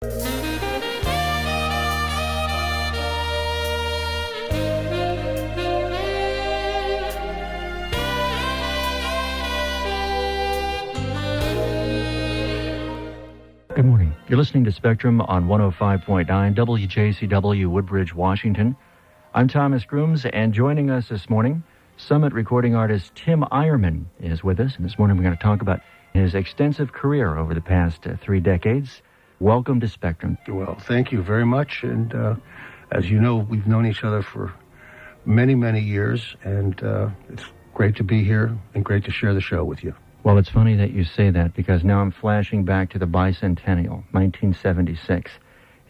Good morning. You're listening to Spectrum on 105.9 WJZW, Woodbridge, Washington. I'm Thomas Grooms, and joining us this morning, Summit recording artist Tim Eyermann is with us. And this morning we're going to talk about his extensive career over the past 3 decades. Welcome to Spectrum. Well, thank you very much. And as you know, we've known each other for many, many years, and it's great to be here and great to share the show with you. Well, it's funny that you say that, because now I'm flashing back to the bicentennial, 1976,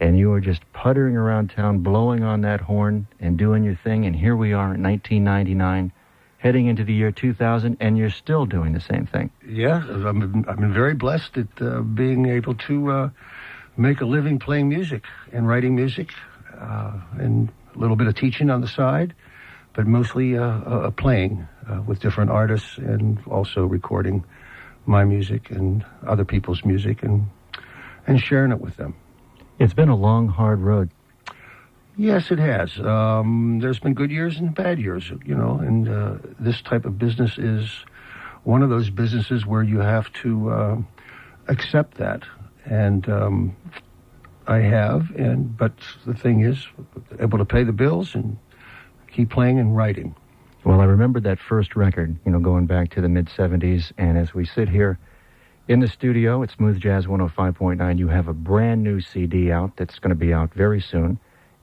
and you were just puttering around town, blowing on that horn and doing your thing, and here we are in 1999, heading into the year 2000, and you're still doing the same thing. Yeah, I've been very blessed at being able to make a living playing music and writing music, and a little bit of teaching on the side, but mostly playing with different artists and also recording my music and other people's music and sharing it with them. It's been a long, hard road. Yes, it has. There's been good years and bad years, you know, and this type of business is one of those businesses where you have to accept that. And I have, but the thing is, able to pay the bills and keep playing and writing. Well, I remember that first record, you know, going back to the mid-'70s, and as we sit here in the studio at Smooth Jazz 105.9, you have a brand new CD out that's going to be out very soon,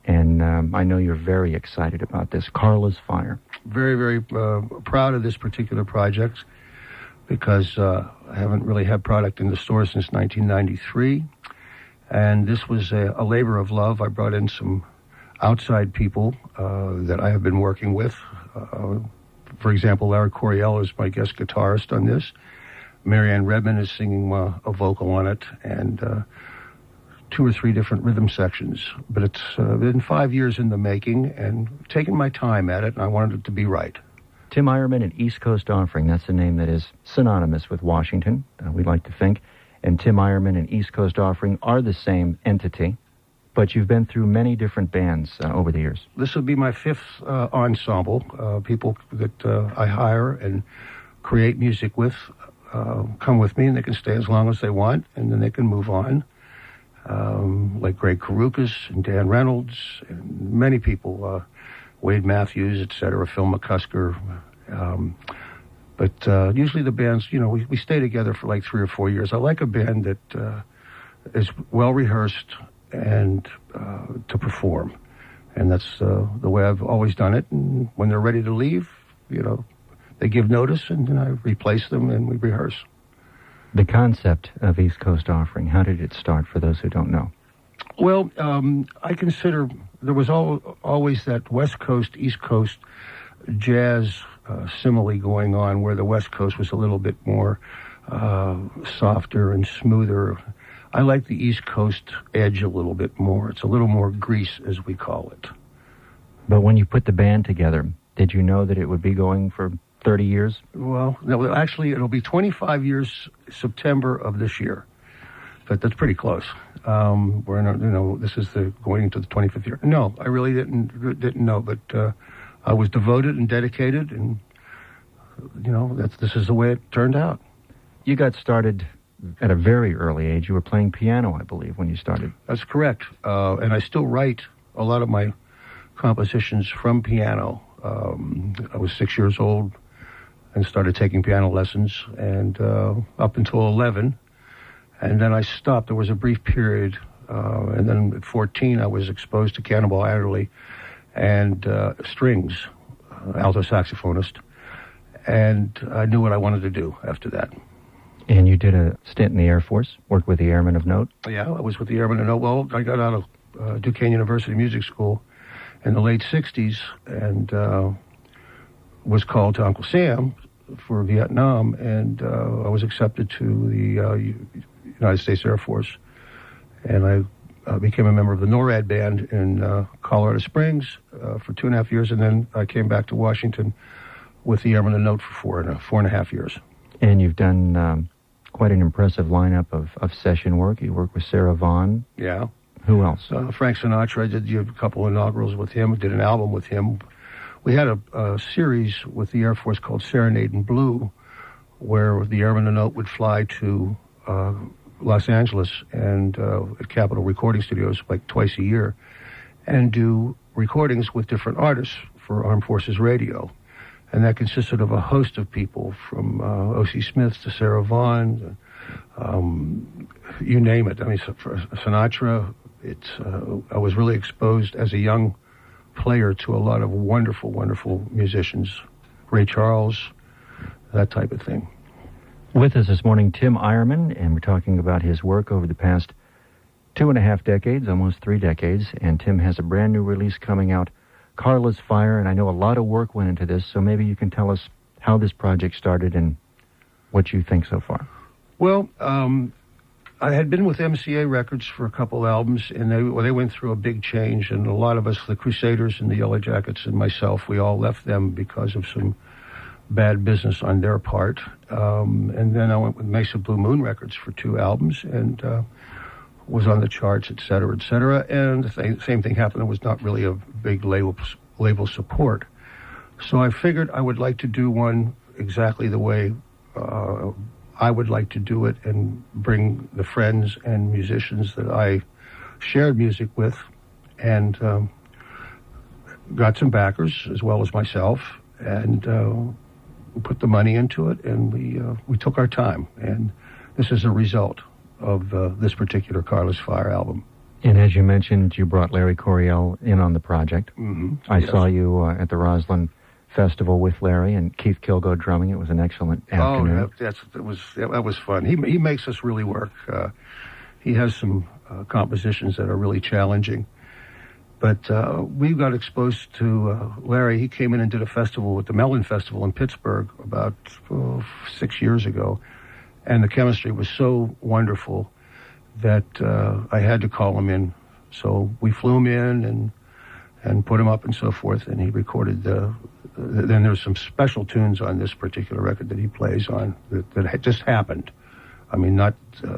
and I know you're very excited about this, Carla's Fire. Very, very proud of this particular project, because I haven't really had product in the store since 1993, and this was a labor of love. I brought in some outside people that I have been working with. For example, Larry Coryell is my guest guitarist on this. Marianne Redmond is singing a vocal on it, and 2 or 3 different rhythm sections. But it's been 5 years in the making, and taking my time at it, and I wanted it to be right. Tim Eyermann and East Coast Offering, that's a name that is synonymous with Washington, we like to think. And Tim Eyermann and East Coast Offering are the same entity. But you've been through many different bands over the years. This will be my 5th ensemble. People that I hire and create music with come with me, and they can stay as long as they want, and then they can move on. Like Greg Karukas and Dan Reynolds, and many people, Wade Matthews, etc., Phil McCusker. But usually the bands, you know, we stay together for like 3 or 4 years. I like a band that is well-rehearsed and to perform. And that's the way I've always done it. And when they're ready to leave, you know, they give notice, and then I replace them and we rehearse. The concept of East Coast Offering, how did it start for those who don't know? Well, I consider there was always that West Coast, East Coast jazz simile going on, where the West Coast was a little bit more softer and smoother. I like the East Coast edge a little bit more. It's a little more grease, as we call it. But when you put the band together, did you know that it would be going for 30 years? Well, no, actually, it'll be 25 years September of this year. But that's pretty close. We're in, you know, this is going into the 25th year. No, I really didn't know, but I was devoted and dedicated, and you know, this is the way it turned out. You got started at a very early age. You were playing piano, I believe, when you started. That's correct. And I still write a lot of my compositions from piano. I was 6 years old and started taking piano lessons, and up until 11. And then I stopped. There was a brief period. And then at 14, I was exposed to Cannonball Adderley and strings, alto saxophonist. And I knew what I wanted to do after that. And you did a stint in the Air Force, worked with the Airmen of Note? Yeah, I was with the Airmen of Note. Well, I got out of Duquesne University Music School in the late 60s and was called to Uncle Sam for Vietnam, and I was accepted to the United States Air Force. And I became a member of the NORAD band in Colorado Springs for 2.5 years, and then I came back to Washington with the Airmen of Note for four and a half years. And you've done quite an impressive lineup of session work. You worked with Sarah Vaughan. Yeah. Who else? Frank Sinatra. I did a couple of inaugurals with him. I did an album with him. We had a series with the Air Force called Serenade in Blue, where the Airman and Note would fly to Los Angeles and at Capitol Recording Studios like twice a year and do recordings with different artists for Armed Forces Radio. And that consisted of a host of people from O.C. Smith to Sarah Vaughan, you name it. I mean, for Sinatra, I was really exposed as a young player to a lot of wonderful, wonderful musicians. Ray Charles, that type of thing. With us this morning, Tim Eyermann, and we're talking about his work over the past 2.5 decades, almost 3 decades, and Tim has a brand new release coming out, Carla's Fire, and I know a lot of work went into this, so maybe you can tell us how this project started and what you think so far. Well, I had been with MCA Records for a couple albums, and they went through a big change, and a lot of us, the Crusaders and the Yellow Jackets and myself, we all left them because of some bad business on their part. And then I went with Mesa Blue Moon Records for 2 albums, and was on the charts, et cetera, et cetera. And the same thing happened. It was not really a big label support. So I figured I would like to do one exactly the way I would like to do it and bring the friends and musicians that I shared music with, and got some backers as well as myself, and put the money into it, and we took our time. And this is a result of this particular Carla's Fire album. And as you mentioned, you brought Larry Coryell in on the project. Mm-hmm. I saw you at the Roslyn Festival with Larry and Keith Kilgo drumming. It was an excellent afternoon. That was fun. He makes us really work. He has some compositions that are really challenging. But we got exposed to Larry. He came in and did a festival with the Mellon Festival in Pittsburgh about 6 years ago. And the chemistry was so wonderful that I had to call him in. So we flew him in and put him up and so forth. And he recorded then there's some special tunes on this particular record that he plays on that had just happened. I mean, not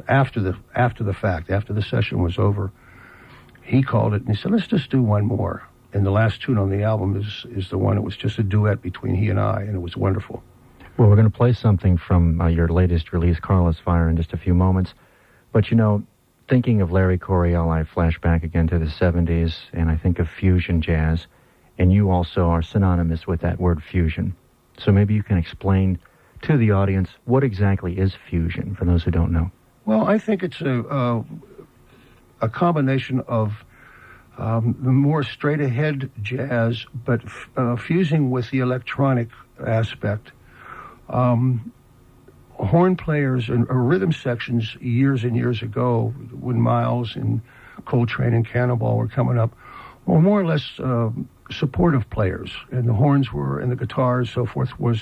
after the fact, after the session was over. He called it and he said, let's just do one more. And the last tune on the album is the one. It was just a duet between he and I, and it was wonderful. Well, we're going to play something from your latest release, Carla's Fire, in just a few moments. But, you know, thinking of Larry Coryell, I flash back again to the 70s, and I think of fusion jazz. And you also are synonymous with that word fusion. So maybe you can explain to the audience what exactly is fusion, for those who don't know. Well, I think it's a combination of the more straight-ahead jazz, but fusing with the electronic aspect. Horn players and rhythm sections years and years ago, when Miles and Coltrane and Cannonball were coming up, were more or less supportive players, and the horns were, and the guitars, so forth, was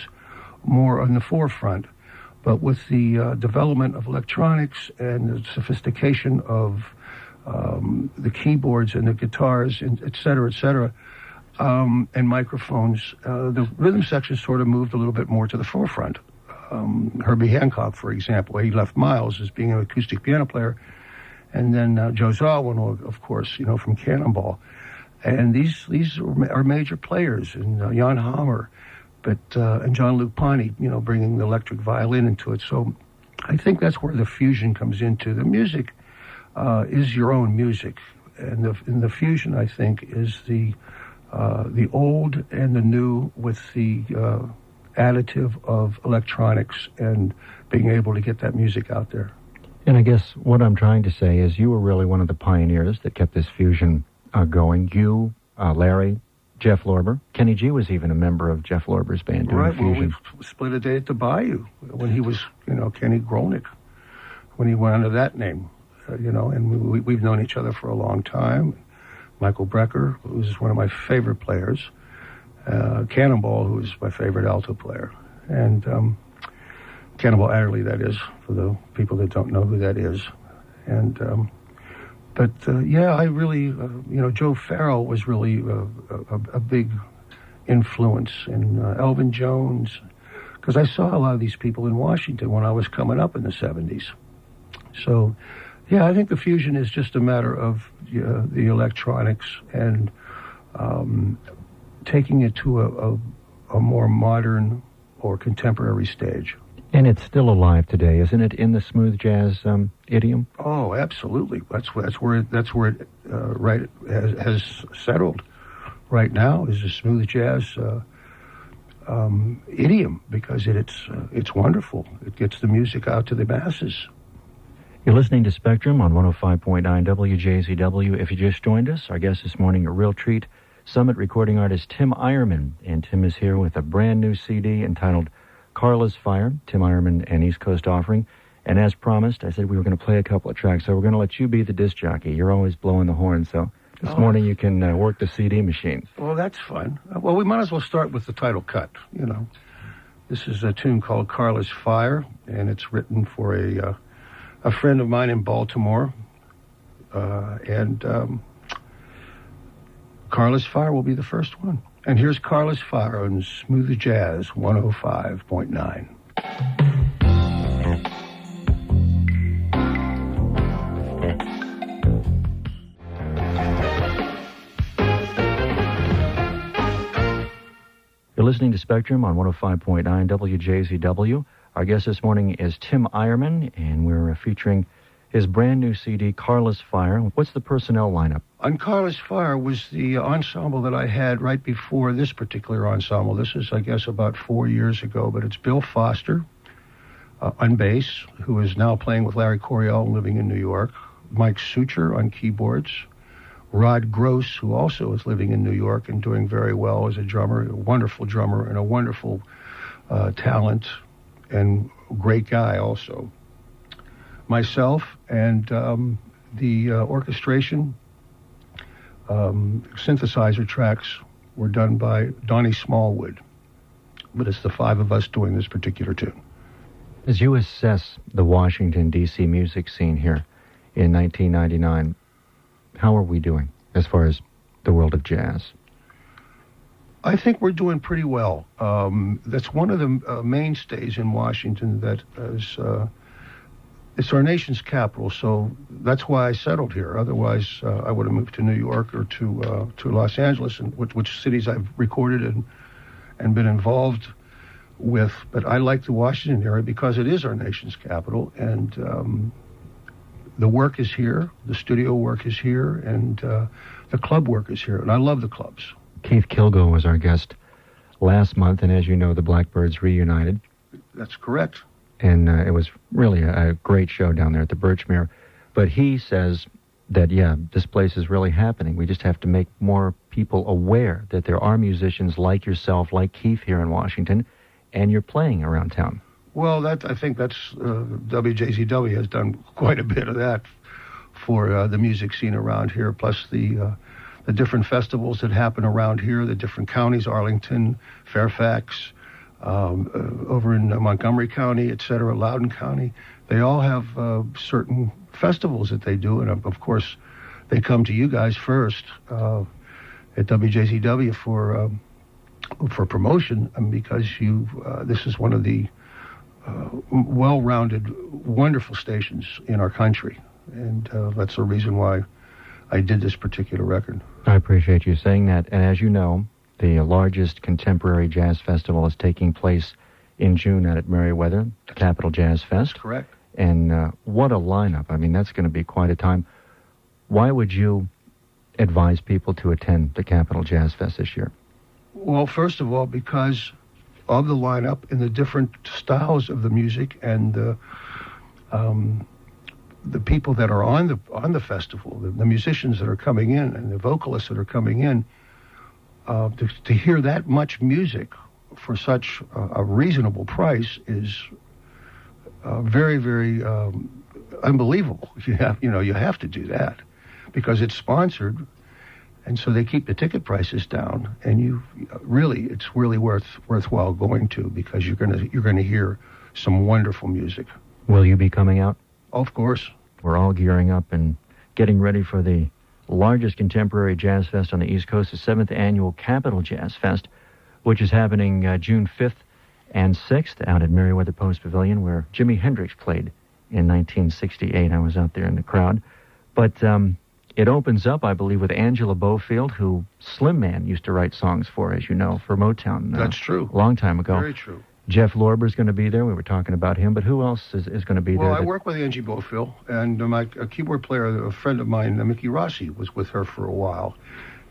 more on the forefront. But with the development of electronics and the sophistication of the keyboards and the guitars, and et cetera, and microphones, the rhythm section sort of moved a little bit more to the forefront. Herbie Hancock, for example, he left Miles as being an acoustic piano player, and then Joe Zawin, of course, you know, from Cannonball. And these are major players, and Jan Hammer, and John Luke Ponty, you know, bringing the electric violin into it. So I think that's where the fusion comes into. The music is your own music, and the fusion, I think, is the old and the new with the additive of electronics and being able to get that music out there. And I guess what I'm trying to say is you were really one of the pioneers that kept this fusion going. You, Larry, Jeff Lorber. Kenny G was even a member of Jeff Lorber's band doing fusion. Well, we split a day at the Bayou when he was, you know, Kenny Gronick, when he went under that name, you know, and we've known each other for a long time. Michael Brecker, who's one of my favorite players. Cannonball, who is my favorite alto player. And Cannonball Adderley, that is, for the people that don't know who that is. And I really, you know, Joe Farrell was really a big influence, and Elvin Jones, because I saw a lot of these people in Washington when I was coming up in the 70s. So, yeah, I think the fusion is just a matter of the electronics and taking it to a more modern or contemporary stage. And it's still alive today, isn't it, in the smooth jazz idiom? Oh, absolutely. That's where it right has settled. Right now is a smooth jazz idiom, because it's wonderful. It gets the music out to the masses. You're listening to Spectrum on 105.9 WJZW. If you just joined us, our guest this morning, a real treat, Summit recording artist Tim Eyermann. And Tim is here with a brand new CD entitled Carla's Fire, Tim Eyermann and East Coast Offering. And as promised, I said we were going to play a couple of tracks, so we're going to let you be the disc jockey. You're always blowing the horn, so this morning you can work the CD machine. Well, that's fun. Well, we might as well start with the title cut, you know. This is a tune called Carla's Fire, and it's written for a friend of mine in Baltimore. Carla's Fire will be the first one. And here's Carla's Fire on Smooth Jazz 105.9. You're listening to Spectrum on 105.9 WJZW. Our guest this morning is Tim Eyermann, and we're featuring his brand new CD, Carla's Fire. What's the personnel lineup? On Carla's Fire was the ensemble that I had right before this particular ensemble. This is, I guess, about 4 years ago, but it's Bill Foster on bass, who is now playing with Larry Coryell, living in New York. Mike Sucher on keyboards. Rod Gross, who also is living in New York and doing very well as a drummer, a wonderful drummer and a wonderful talent and great guy also. Myself and the orchestration, synthesizer tracks were done by Donnie Smallwood, but it's the five of us doing this particular tune. As you assess the Washington, D.C. music scene here in 1999, how are we doing as far as the world of jazz? I think we're doing pretty well. That's one of the mainstays in Washington that is... it's our nation's capital, so that's why I settled here. Otherwise, I would have moved to New York or to Los Angeles, and which cities I've recorded and been involved with. But I like the Washington area because it is our nation's capital, and the work is here, the studio work is here, and the club work is here, and I love the clubs. Keith Kilgo was our guest last month, and as you know, the Blackbirds reunited. That's correct. And it was really a great show down there at the Birchmere. But he says that, yeah, this place is really happening. We just have to make more people aware that there are musicians like yourself, like Keith here in Washington, and you're playing around town. Well, I think that's WJZW has done quite a bit of that for the music scene around here, plus the different festivals that happen around here, the different counties, Arlington, Fairfax, over in Montgomery County, etc., Loudoun County. They all have certain festivals that they do, and of course, they come to you guys first at WJZW for promotion, because this is one of the well-rounded, wonderful stations in our country, and that's the reason why I did this particular record. I appreciate you saying that, and as you know, the largest contemporary jazz festival is taking place in June out at Merriweather, the Capital Jazz Fest. Correct. And what a lineup. I mean, that's going to be quite a time. Why would you advise people to attend the Capital Jazz Fest this year? Well, first of all, because of the lineup and the different styles of the music and the people that are on the festival, the musicians that are coming in and the vocalists that are coming in, to hear that much music for such a reasonable price is very, very unbelievable. You have to do that because it's sponsored, and so they keep the ticket prices down. And it's really worthwhile going to, because you're gonna hear some wonderful music. Will you be coming out? Of course. We're all gearing up and getting ready for the largest contemporary jazz fest on the East Coast, the 7th Annual Capital Jazz Fest, which is happening June 5th and 6th out at Merriweather Post Pavilion, where Jimi Hendrix played in 1968. I was out there in the crowd. But it opens up, I believe, with Angela Bofield, who Slim Man used to write songs for, as you know, for Motown. That's true. A long time ago. Very true. Jeff Lorber's going to be there. We were talking about him, but who else is going to be there? Well, I work with Angie Bofield, and my keyboard player, a friend of mine, Mickey Rossi, was with her for a while.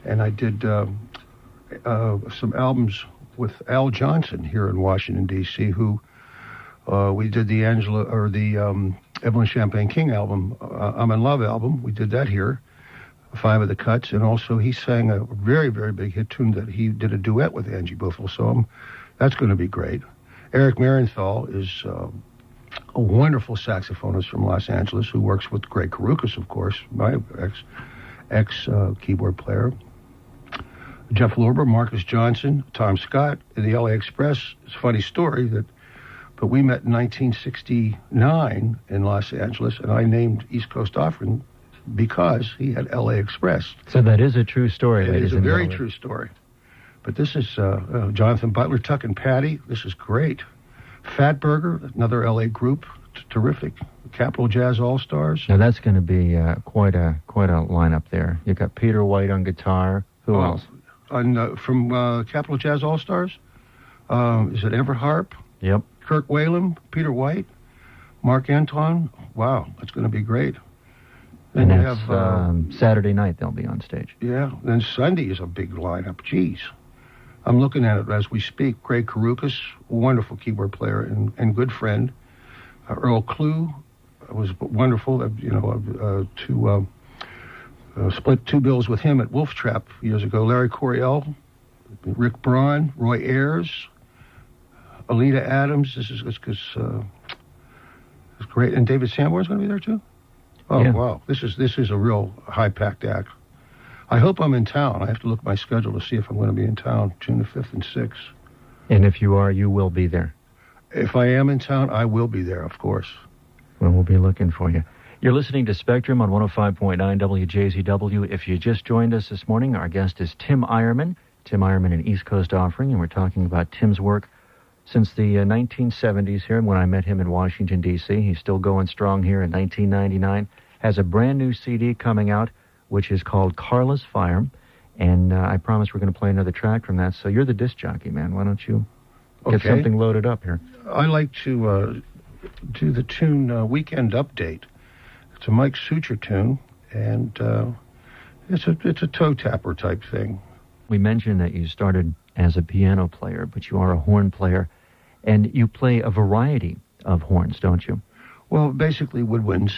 And I did some albums with Al Johnson here in Washington, D.C., who we did the Evelyn Champagne King album, I'm in Love album. We did that here, 5 of the cuts, and also he sang a very, very big hit tune that he did a duet with Angie Bofield, so that's going to be great. Eric Marienthal is a wonderful saxophonist from Los Angeles who works with Greg Karukas, of course, my ex-keyboard player. Jeff Lorber, Marcus Johnson, Tom Scott in the LA Express. It's a funny story but we met in 1969 in Los Angeles, and I named East Coast Offering because he had LA Express. So that is a true story, ladies and gentlemen. It is a very true story. But this is Jonathan Butler, Tuck and Patty. This is great. Fat Burger, another LA group, terrific. Capitol Jazz All-Stars. Now that's going to be quite a lineup there. You've got Peter White on guitar. Who else? From Capitol Jazz All-Stars, is it Everett Harp? Yep. Kirk Whalum, Peter White, Mark Anton. Wow, that's going to be great. Then and that's we have Saturday night they'll be on stage. Yeah. Then Sunday is a big lineup. Jeez. I'm looking at it as we speak. Greg Karukas, wonderful keyboard player and good friend. Earl Klugh was wonderful. Split 2 bills with him at Wolf Trap years ago. Larry Coryell, Rick Braun, Roy Ayers, Alita Adams. This is great. And David Sanborn's going to be there too. Oh yeah. Wow! This is a real high-packed act. I hope I'm in town. I have to look at my schedule to see if I'm going to be in town June the 5th and 6th. And if you are, you will be there. If I am in town, I will be there, of course. Well, we'll be looking for you. You're listening to Spectrum on 105.9 WJZW. If you just joined us this morning, our guest is Tim Eyermann. Tim Eyermann, an East Coast Offering, and we're talking about Tim's work since the 1970s here. When I met him in Washington, D.C., he's still going strong here in 1999. Has a brand new CD coming out, which is called Carla's Fire, and I promise we're going to play another track from that. So you're the disc jockey, man. Why don't you get something loaded up here? I like to do the tune Weekend Update. It's a Mike Suture tune, and it's a toe tapper type thing. We mentioned that you started as a piano player, but you are a horn player, and you play a variety of horns, don't you? Well, basically woodwinds.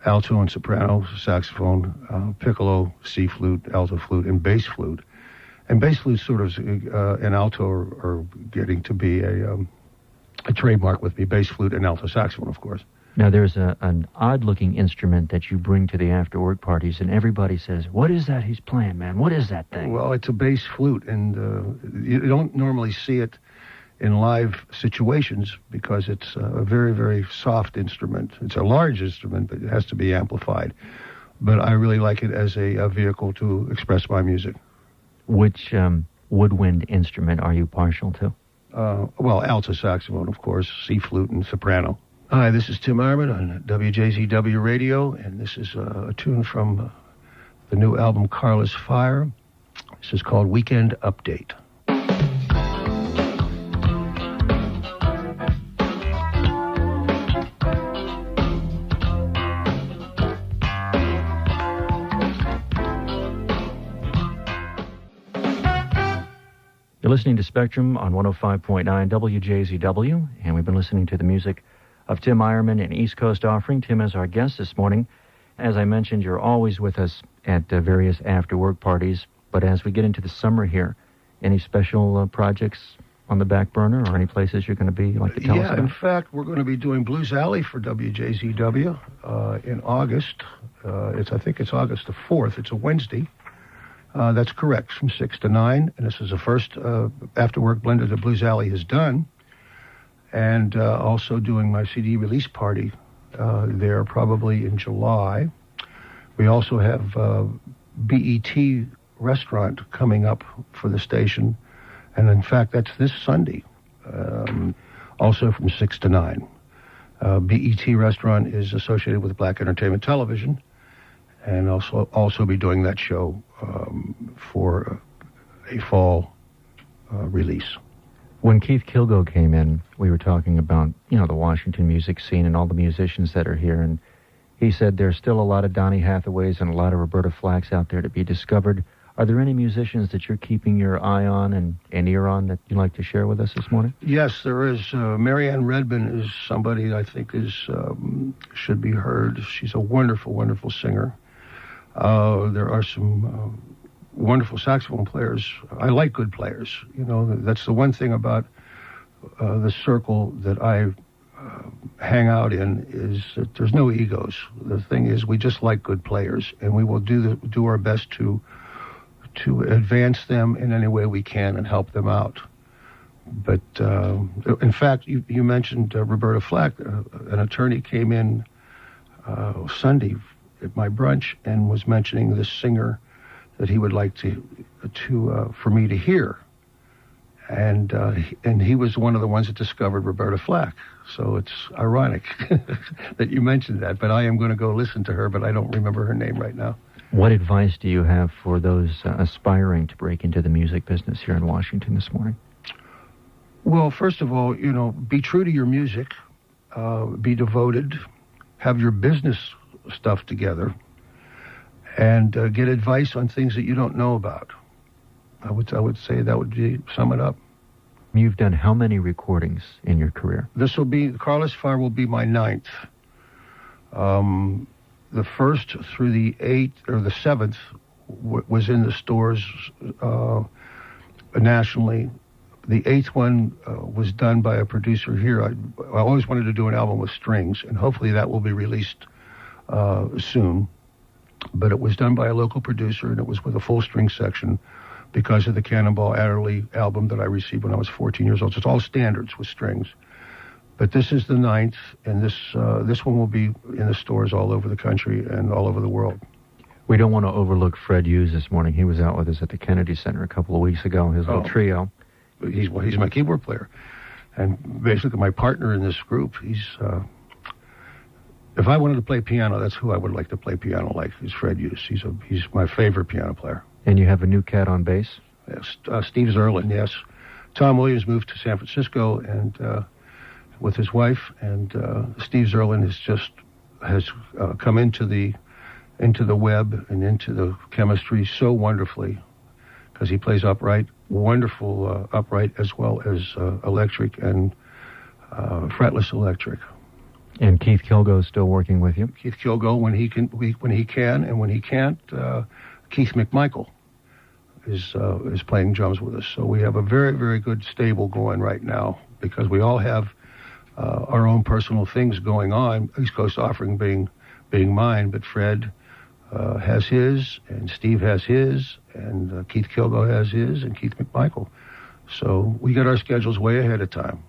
Alto and soprano, saxophone, piccolo, C flute, alto flute, and bass flute. And bass flute sort of and alto are getting to be a trademark with me. Bass flute and alto saxophone, of course. Now, there's an odd-looking instrument that you bring to the after-work parties, and everybody says, "What is that he's playing, man? What is that thing?" Well, it's a bass flute, and you don't normally see it in live situations because it's a very, very soft instrument. It's a large instrument, but it has to be amplified. But I really like it as a vehicle to express my music. Which woodwind instrument are you partial to? Well, alto saxophone, of course, C flute and soprano. Hi, this is Tim Eyermann on WJZW Radio, and this is a tune from the new album Carla's Fire. This is called Weekend Update. You're listening to Spectrum on 105.9 WJZW, and we've been listening to the music of Tim Eyermann, an East Coast Offering. Tim is our guest this morning. As I mentioned, you're always with us at various after-work parties, but as we get into the summer here, any special projects on the back burner or any places you're going to be you'd like to tell us about? Yeah, in fact, we're going to be doing Blues Alley for WJZW in August. I think it's August the 4th. It's a Wednesday. That's correct, from 6 to 9, and this is the first after-work blender that Blues Alley has done. And also doing my CD release party there probably in July. We also have BET restaurant coming up for the station And in fact, that's this Sunday, also from 6 to 9. BET Restaurant is associated with Black Entertainment Television, and also be doing that show for a fall release. When Keith Kilgo came in, we were talking about, the Washington music scene and all the musicians that are here, and he said there's still a lot of Donny Hathaways and a lot of Roberta Flacks out there to be discovered. Are there any musicians that you're keeping your eye on and ear on that you'd like to share with us this morning? Yes, there is. Marianne Redman is somebody I think should be heard. She's a wonderful, wonderful singer. There are some wonderful saxophone players. I like good players. That's the one thing about the circle that I hang out in, is that there's no egos. The thing is, we just like good players, and we will do our best to advance them in any way we can and help them out. But in fact, you mentioned Roberta Flack. An attorney came in Sunday at my brunch and was mentioning this singer that he would like for me to hear, and he was one of the ones that discovered Roberta Flack. So it's ironic that you mentioned that. But I am going to go listen to her, but I don't remember her name right now. What advice do you have for those aspiring to break into the music business here in Washington this morning? Well, first of all, be true to your music, be devoted, have your business stuff together, and get advice on things that you don't know about. I would say that would sum it up. You've done how many recordings in your career? Carlos Fire will be my 9th. The 1st through the 8th, or the 7th, was in the stores nationally. The 8th one was done by a producer here. I always wanted to do an album with strings, and hopefully that will be released soon. But it was done by a local producer, and it was with a full string section because of the Cannonball Adderley album that I received when I was 14 years old. So it's all standards with strings. But this is the 9th, and this one will be in the stores all over the country and all over the world. We don't want to overlook Fred Hughes this morning. He was out with us at the Kennedy Center a couple of weeks ago, his little trio. He's my keyboard player, and basically my partner in this group. If I wanted to play piano, that's who I would like to play piano like, is Fred Hughes. He's my favorite piano player. And you have a new cat on bass? Yes, Steve Zerlin, yes. Tom Williams moved to San Francisco and with his wife, and Steve Zerlin has come into the web and into the chemistry so wonderfully, because he plays upright, wonderful upright as well as electric and fretless electric. And Keith Kilgo is still working with you? Keith Kilgo, when he can, and when he can't, Keith McMichael is playing drums with us. So we have a very, very good stable going right now, because we all have our own personal things going on. East Coast Offering being mine, but Fred has his, and Steve has his, and Keith Kilgo has his, and Keith McMichael. So we got our schedules way ahead of time.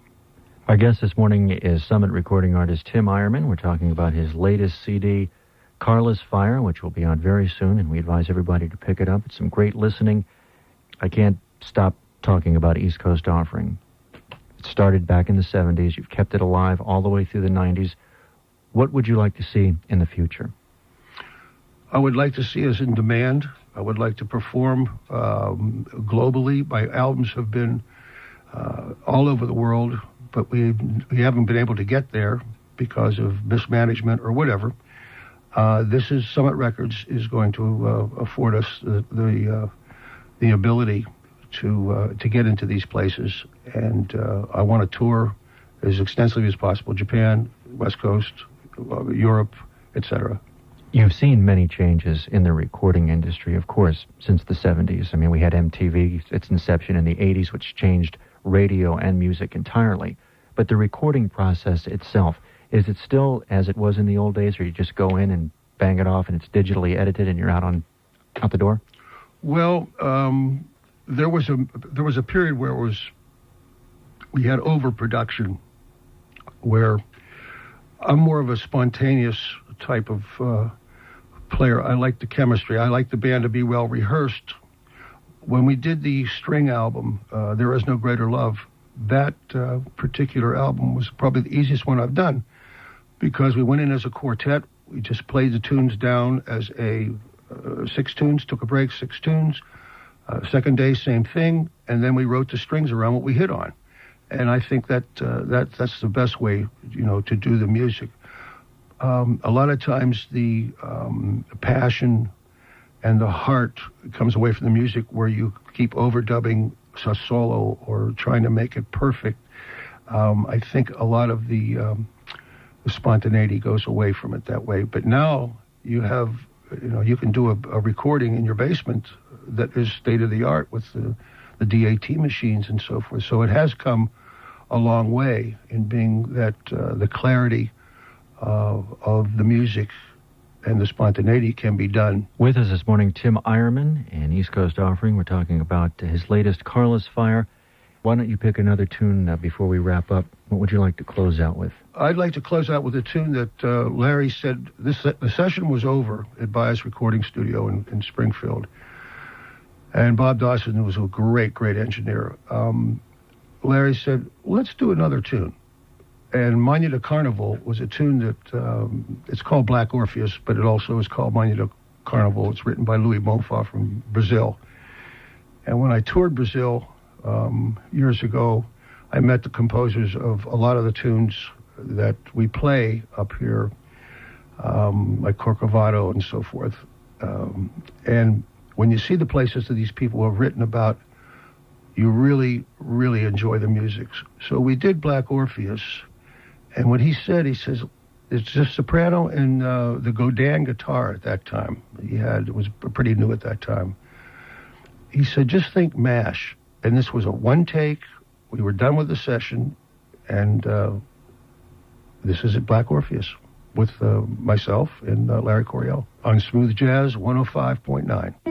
Our guest this morning is Summit recording artist Tim Eyermann. We're talking about his latest CD, Carlos Fire, which will be out very soon, and we advise everybody to pick it up. It's some great listening. I can't stop talking about East Coast Offering. It started back in the 70s. You've kept it alive all the way through the 90s. What would you like to see in the future? I would like to see us in demand. I would like to perform globally. My albums have been all over the world, but we haven't been able to get there because of mismanagement or whatever. Summit Records is going to afford us the ability to get into these places, and I want to tour as extensively as possible: Japan, West Coast, Europe, etc. You've seen many changes in the recording industry, of course, since the 70s. I mean, we had MTV, its inception in the 80s, which changed radio and music entirely. But the recording process itself, is it still as it was in the old days, or you just go in and bang it off and it's digitally edited and you're out the door? Well, there was a period where we had overproduction, where I'm more of a spontaneous type of player. I like the chemistry. I like the band to be well rehearsed, when we did the string album, There Is No Greater Love, that particular album was probably the easiest one I've done, because we went in as a quartet. We just played the tunes down as a 6 tunes, took a break, 6 tunes. Second day, same thing, and then we wrote the strings around what we hit on. And I think that's the best way, to do the music. A lot of times the passion and the heart comes away from the music, where you keep overdubbing a solo or trying to make it perfect. I think a lot of the spontaneity goes away from it that way. But now you have, you can do a recording in your basement that is state of the art with the DAT machines and so forth. So it has come a long way in being that the clarity of the music and the spontaneity can be done. With us this morning, Tim Eyermann and East Coast Offering. We're talking about his latest, Carless Fire. Why don't you pick another tune before we wrap up? What would you like to close out with? I'd like to close out with a tune that Larry said, the session was over at Bias Recording Studio in Springfield. And Bob Dawson was a great, great engineer. Larry said, let's do another tune. And Mania Carnival was a tune that, it's called Black Orpheus, but it also is called Mania Carnival. It's written by Louis Bonfá from Brazil. And when I toured Brazil years ago, I met the composers of a lot of the tunes that we play up here, like Corcovado and so forth. And when you see the places that these people have written about, you really, really enjoy the music. So we did Black Orpheus, and what he says, it's just soprano and the Godin guitar at that time. It was pretty new at that time. He said, just think MASH. And this was a one take. We were done with the session, and this is at Black Orpheus with myself and Larry Coryell on Smooth Jazz 105.9.